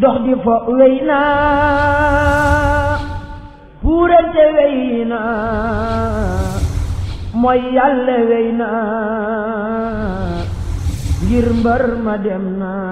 dox di fo wey naa puurante wey naa mooy yàlla wey naa ngir mbër ma dem naa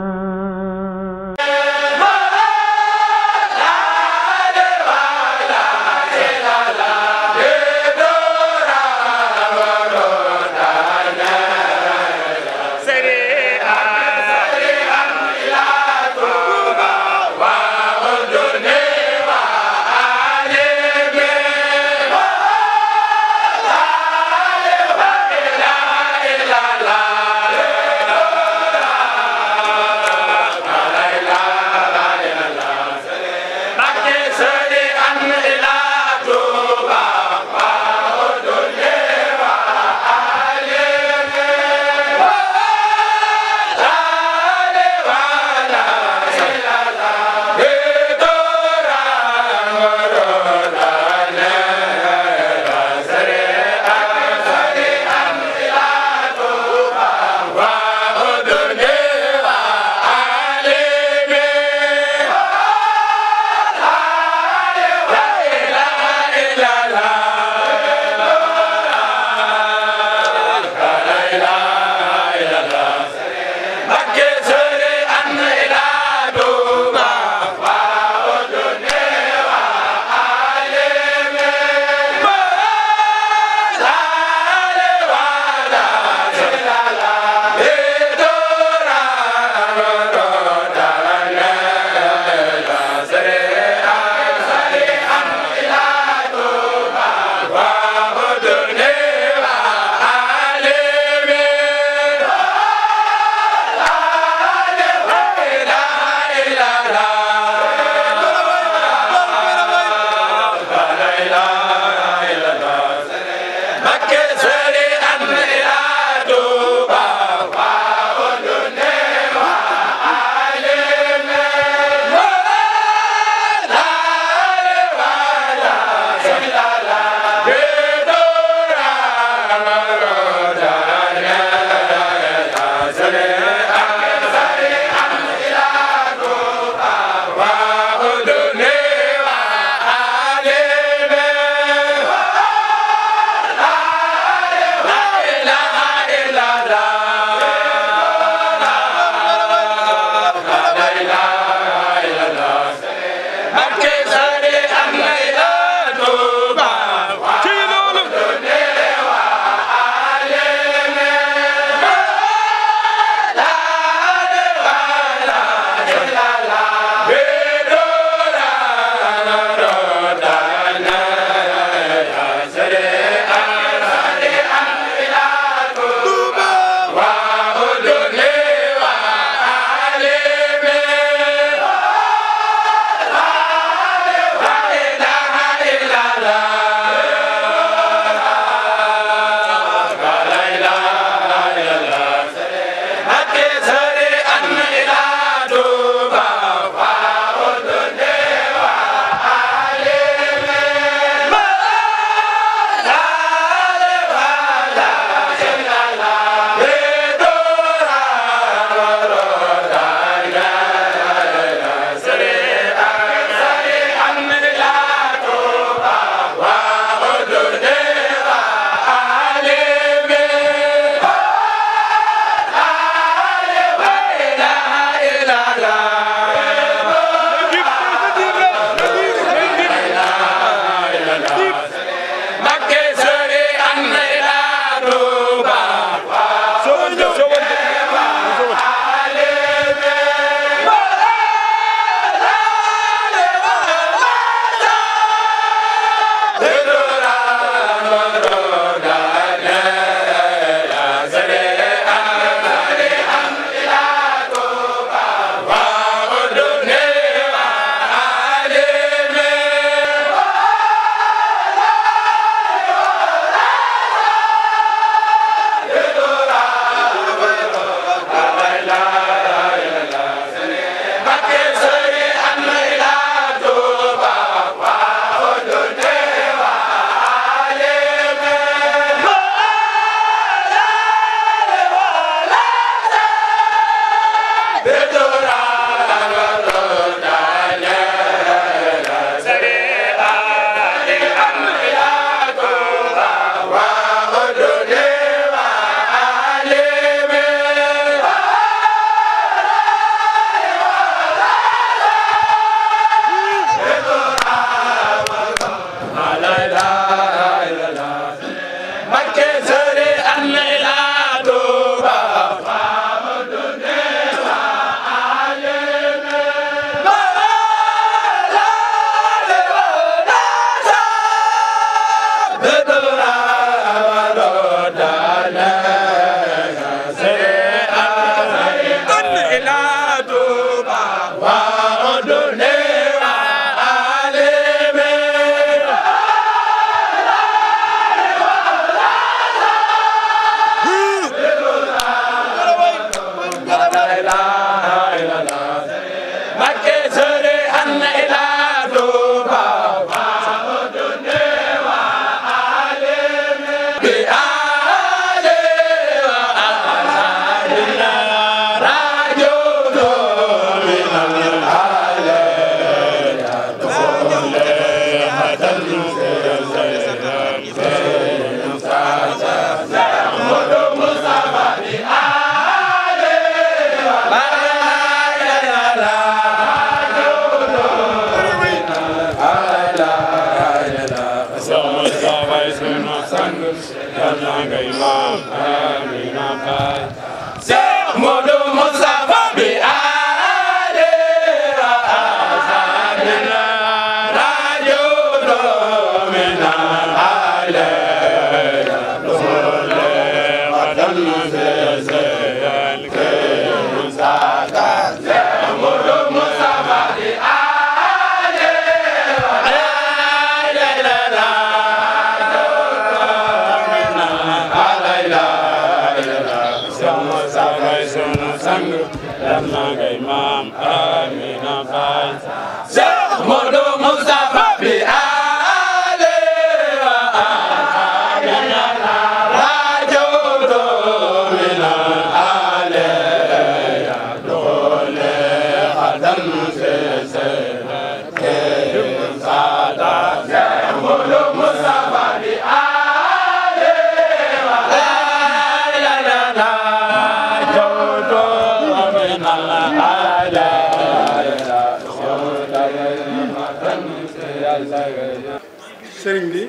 sëriñ bi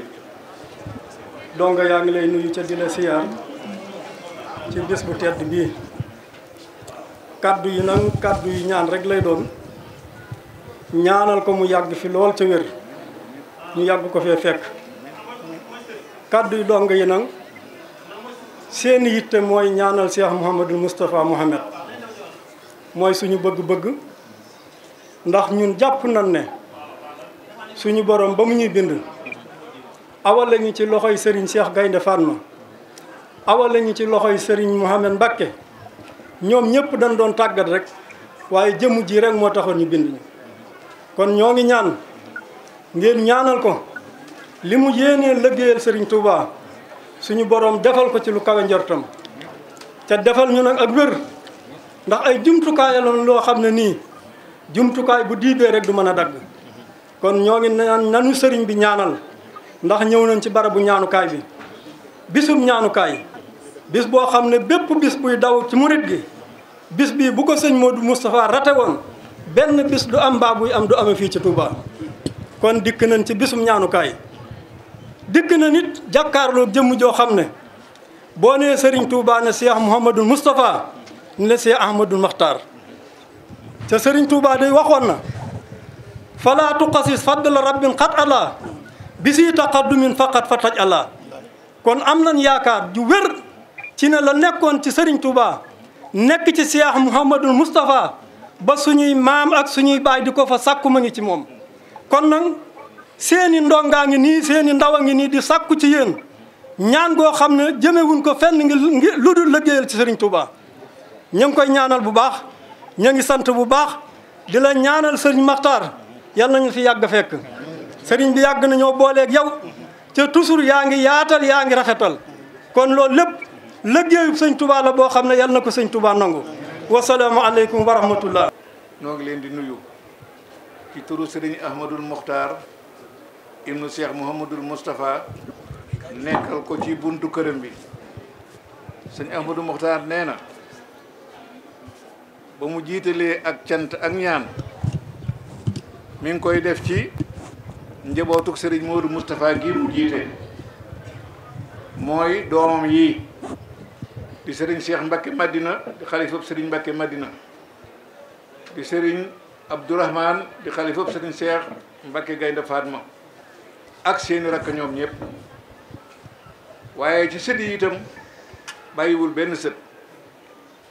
donga yaa ngi lay nuyu ca di la siyaar ci bés bu tedd bii kaddu yi nag kaddu yi ñaan rek lay doon ñaanal ko mu yàgg fi lool ca wér ñu yàgg ko fee fekk kaddu yi donga yi nag seen yitte mooy ñaanal Cheikh Mouhamadul Moustapha Mohamed mooy suñu bëgg-bëgg ndax ñun jàpp nañ ne suñu borom ba mu ñuy bind awal lañu ci loxoy Serigne Cheikh Gaynde Fatma awal lañu ci loxoy Serigne Mohamed Mbacké ñoom ñëpp dañ doon tàggat rek waaye jëmm ji rek moo taxoon ñu bind ñu kon ñoo ngi ñaan ngeen ñaanal ko li mu yéenee liggéeyal Serigne Touba suñu borom defal ko ci lu kawe njortam te defal ñu nag ak wér ndax ay jumtukaay la loo xam ne nii jumtukaay bu diibee rek du mën a dagg kon ñoo ngi naan nanu sëriñ bi ñaanal ndax ñëw nañ ci barabu ñaanukaay bi bisum ñaanukaay bis boo xam ne bépp bis buy daw ci murit gi bis bii bu ko sëñ Modou Moustapha rate woon benn bis du am mbaa buy am du amee fii ci Touba kon dikk nañ ci bisum ñaanukaay dikk na nit jàkkaarloo jëmm joo xam ne boo nee sëriñ Touba ne Cheikh Mouhamadul Moustapha ne Cheikh Ahmadul Makhtar te sëriñ Touba day waxoon na fala tuqasis fadla rabbin xat ala bisi taqaddumin faqat fa taj ala kon am nañ yaakaar ju wér ci ne la nekkoon ci Serigne Touba nekk ci Cheikh Mouhamadul Moustapha ba suñuy maam ak suñuy baay di ko fa sàkku ma ngi ci moom kon nag seeni ndongaa ngi nii seeni ndaw a ngi nii di sàkku ci yéen ñaan goo xam ne jëmewuñ ko fenn ngi lu dul liggéeyal ci Serigne Touba ñu ngi koy ñaanal bu baax ñu ngi sant bu baax di la ñaanal Serigne Makhtar yàlla nañu fi yàgg fekk Serigne bi yàgg nañoo booleeg yow te toujours yaa ngi yaatal yaa ngi rafetal kon loolu lépp liggéeyu sëñ Touba la boo xam ne yàlla na ko sëñ Touba nangu wasalaamu aleykum wa rahmatullah. noo ngi leen di nuyu ci turu Serigne Ahmadul Mokhtar ibnu Cheikh Mouhamadul Moustapha nekkal ko ci buntu këram bi sëñ Ahmadul Mokhtar nee na ba mu jiitalee ak cant ak ñaan mi ngi koy def ci njabootuk Serigne Modou Moustapha gi mu jiite mooy doomam yi di Serigne Cheikh Mbacké Madina di xalifab Serigne Mbacké Madina di Serigne Abdourahmane di xalifab Serigne Cheikh Mbacké Gaynde Fatma ak seeni rakk ñoom ñëpp waaye ci sët yi itam bàyyiwul benn sët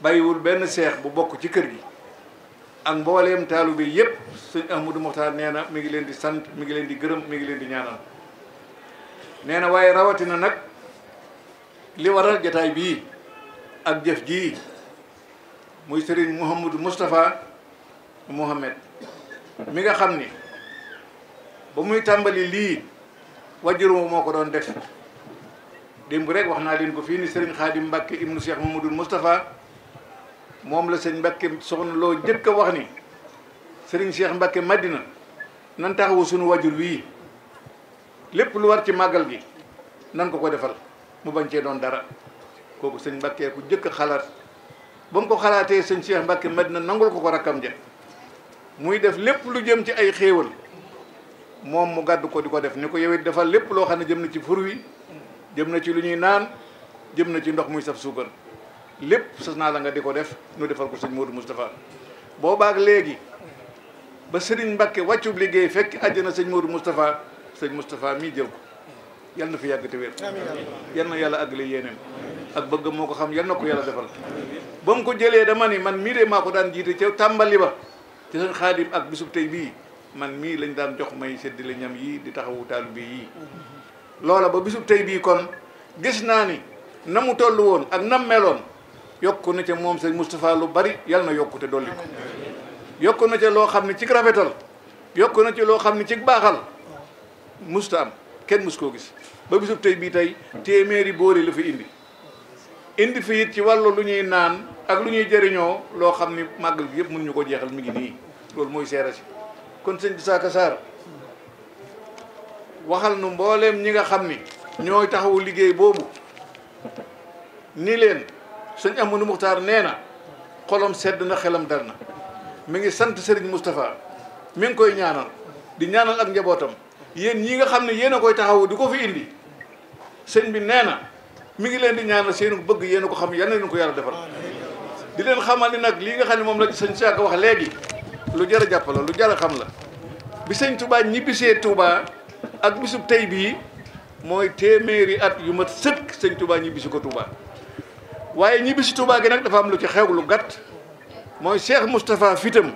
bàyyiwul benn seex bu bokk ci kër gi ak mbooleem taalibe yépp sëñ Ahmadou Mokhtar nee na mi ngi leen di sant mi ngi leen di gërëm mi ngi leen di ñaanal nee na waaye rawatina nag li waral jataay bii ak jëf jii muy Serigne Mouhamadou Moustapha Mohamed mi nga xam ni ba muy tàmbali lii wajjuróom moo ko doon def démb rek wax naa leen ko fii ni Serigne Khadim Mbacke ibnu Cheikh Mamadou Moustapha moom la sëñ Mbacke soxna loo jëkk a wax ni Serigne Cheikh Mbacke Madina nan taxawu suñu wajur wii lépp lu war ci màggal gi nan ko defal mu bañ cee doon dara kooku sëñ Mbacke ku jëkk a xalaat ba mu ko xalaatee sëñ Cheikh Mbacke Madina nangul ko rakkam ja muy def lépp lu jëm ci ay xéewal moom mu gàddu ko di ko def ni ko yow it defal lépp loo xam ne jëm na ci fur wi jëm na ci lu ñuy naan jëm na ci ndox muy saf suukar lépp sas naa la nga di ko def nu defal ko sëñ Modou Moustapha boobaak léegi ba Serigne Mbacke wàccub liggéey fekk àjjana sëñ Modou Moustapha sëñ Moustapha mii jël ko yal na fi yàgg te wér yal na yàlla àggale yéeneem ak bëgg moo ko xam yal na ko yàlla defal ba mu ko jëlee dama ni man mii de maa ko daan jiite ca tàmbali ba ci sëñ Xaadim ak bisub tey bii man mii lañ daan jox may séddale ñam yii di taxawu taalibe yii loola ba bisub tey bii kon gis naa ni na mu toll woon ak nam meloon yokku na ca moom sëñ Moustapha lu bari yal na yokku te dolli ko yokku na ca loo xam ne ci rafetal yokku na ca loo xam ne ci baaxal musta am kenn mus koo gis ba bisub tey bii tey téeméeri boori la fi indi fi it ci wàllu lu ñuy naan ak lu ñuy jëriñoo loo xam ni màggal gi yëpp mënuñu ko jeexal mi ngi nii loolu mooy seere si kon sëñ Saaka Sarr waxal nu mbooleem ñi nga xam ni ñooy taxawu liggéey boobu ni leen sëñ Amadou Mokhtar nee na xolam sedd na xelam dal na mi ngi sant Serigne Moustapha mi ngi koy ñaanal di ñaanal ak njabootam yéen ñi nga xam ne yéen a koy taxawu di ko fi indi sëñ bi nee na mi ngi leen di ñaanal seenu bëgg yéen a ko xam yal na leen ko yàlla defal di leen xamal ni nag lii nga xam ne moom la sëñ Saaka wax léegi lu jar a jàpp la lu jar a xam la bi sëñ Touba ñibbisee Touba ak bisub tey bii mooy téeméeri at yu mat sëkk sëñ Touba ñibbisi ko Touba waaye ñibbisi Touba gi nag dafa am lu ci xew lu gàtt mooy Cheikh Moustapha fitam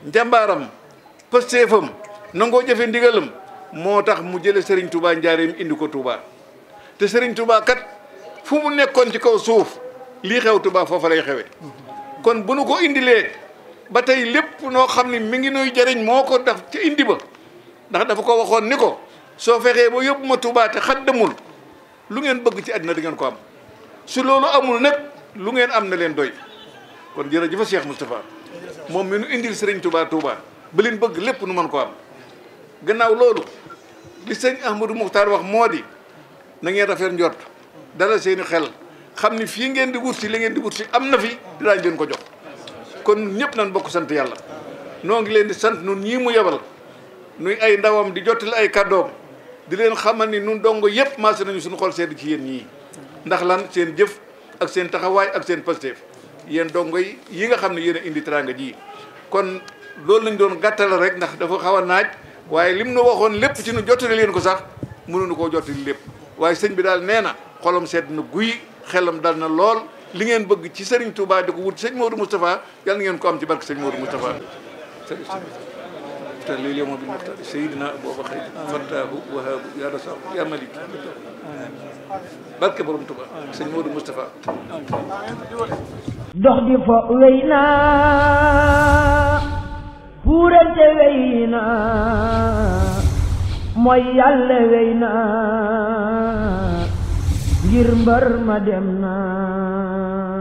njàmbaaram pëstéefam nangoo jëfe ndigalam moo tax mu jële Serigne Touba njaareem indi ko Touba te Serigne Touba kat fu mu nekkoon ci kaw suuf lii xew Touba foofa lay xewe kon bu nu ko indilee ba tey lépp noo xam ne mi ngi nuy jëriñ moo ko def ci indi ba ndax dafa ko waxoon ni ko soo fexee ba yóbbu ma Touba te xaddamul lu ngeen bëgg ci àddina di ngeen ko am su loolu amul nag lu ngeen am na leen doy kon jërëjëf Cheikh Moustapha moom mi nu indil Serigne Touba Touba ba leen bëgg lépp nu mën ko am gannaaw loolu li sëñ Ahmadou Mokhtar wax moo di na ngeen rafet njort dala seeni xel xam ni fii ngeen di wut si li ngeen di wut si am na fi dinaañ leen ko jox kon ñëpp nañ bokk sant yàlla noo ngi leen di sant nun ñii mu yebal nuy ay ndawam di jottali ay kàddoom di leen xamal ni nun dongo yëpp maase nañu suñu xol sedd ci yéen ñii ndax lan seen jëf ak seen taxawaay ak seen pasteef yéen dongo yi nga xam ne yéen a indi teraanga ji kon loolu lañ doon gàttal rek ndax dafa xaw a naaj waaye lim nu waxoon lépp ci nu jottali leen ko sax mënuñu koo jottali lépp waaye sëñ bi daal nee na xolam sedd na guy xelam dal na lool li ngeen bëgg ci Serigne Touba di ko wut sëñ Modou Moustapha yàlla ngeen ko am ci barke sëñ Modou Moustapha te lii moo bi Mokhtar Seydina Aboubacar Fattahu Wahabu ya Rasul ya Malik barke borom Touba sëñ Modou Moustapha dox di fo wéy naa puurante wéy naa mooy yàlla wéy naa ngir mbër ma dem naa